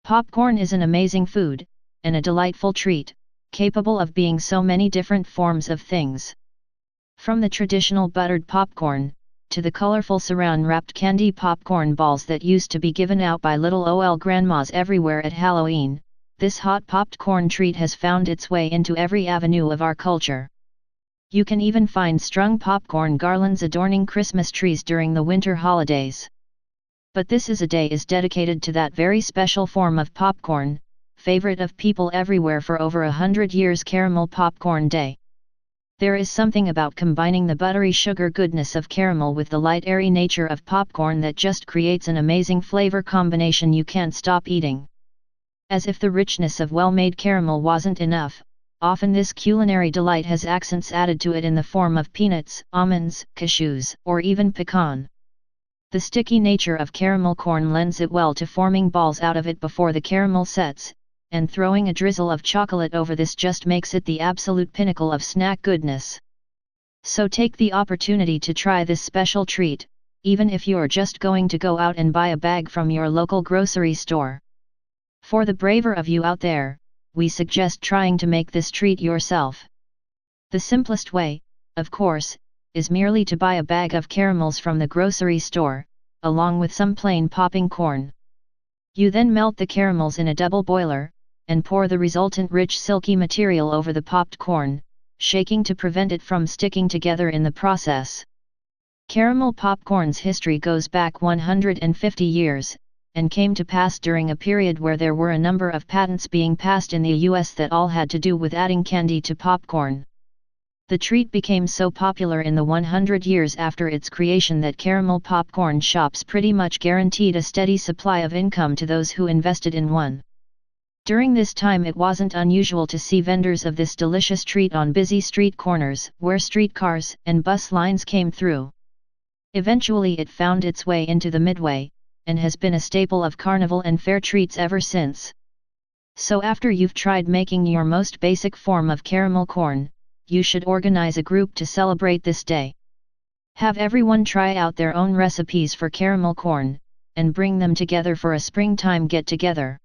Popcorn is an amazing food, and a delightful treat, capable of being so many different forms of things. From the traditional buttered popcorn, to the colorful Saran-wrapped candy popcorn balls that used to be given out by little ol' grandmas everywhere at Halloween, this hot popped corn treat has found its way into every avenue of our culture. You can even find strung popcorn garlands adorning Christmas trees during the winter holidays. But this day is dedicated to that very special form of popcorn, favorite of people everywhere for over 100 years, Caramel Popcorn Day. There is something about combining the buttery sugar goodness of caramel with the light airy nature of popcorn that just creates an amazing flavor combination you can't stop eating. As if the richness of well-made caramel wasn't enough, often this culinary delight has accents added to it in the form of peanuts, almonds, cashews, or even pecan. The sticky nature of caramel corn lends it well to forming balls out of it before the caramel sets, and throwing a drizzle of chocolate over this just makes it the absolute pinnacle of snack goodness. So take the opportunity to try this special treat, even if you're just going to go out and buy a bag from your local grocery store. For the braver of you out there, we suggest trying to make this treat yourself. The simplest way, of course, is merely to buy a bag of caramels from the grocery store, along with some plain popping corn. You then melt the caramels in a double boiler, and pour the resultant rich silky material over the popped corn, shaking to prevent it from sticking together in the process. Caramel popcorn's history goes back 150 years, and came to pass during a period where there were a number of patents being passed in the US that all had to do with adding candy to popcorn. The treat became so popular in the 100 years after its creation that caramel popcorn shops pretty much guaranteed a steady supply of income to those who invested in one. During this time it wasn't unusual to see vendors of this delicious treat on busy street corners where streetcars and bus lines came through. Eventually it found its way into the Midway, and has been a staple of carnival and fair treats ever since. So after you've tried making your most basic form of caramel corn, you should organize a group to celebrate this day. Have everyone try out their own recipes for caramel corn, and bring them together for a springtime get-together.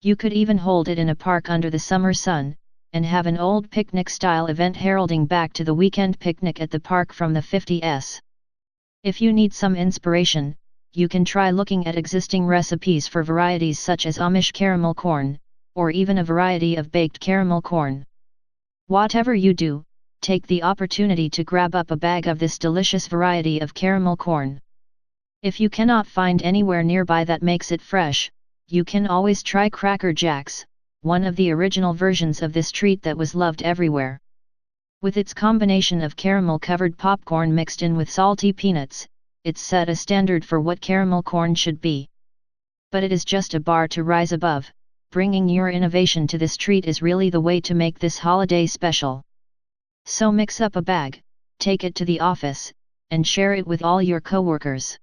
You could even hold it in a park under the summer sun, and have an old picnic-style event heralding back to the weekend picnic at the park from the 50s. If you need some inspiration, you can try looking at existing recipes for varieties such as Amish caramel corn, or even a variety of baked caramel corn. Whatever you do, take the opportunity to grab up a bag of this delicious variety of caramel corn. If you cannot find anywhere nearby that makes it fresh, you can always try Cracker Jacks, one of the original versions of this treat that was loved everywhere. With its combination of caramel-covered popcorn mixed in with salty peanuts, it's set a standard for what caramel corn should be. But it is just a bar to rise above. Bringing your innovation to this treat is really the way to make this holiday special. So mix up a bag, take it to the office, and share it with all your coworkers.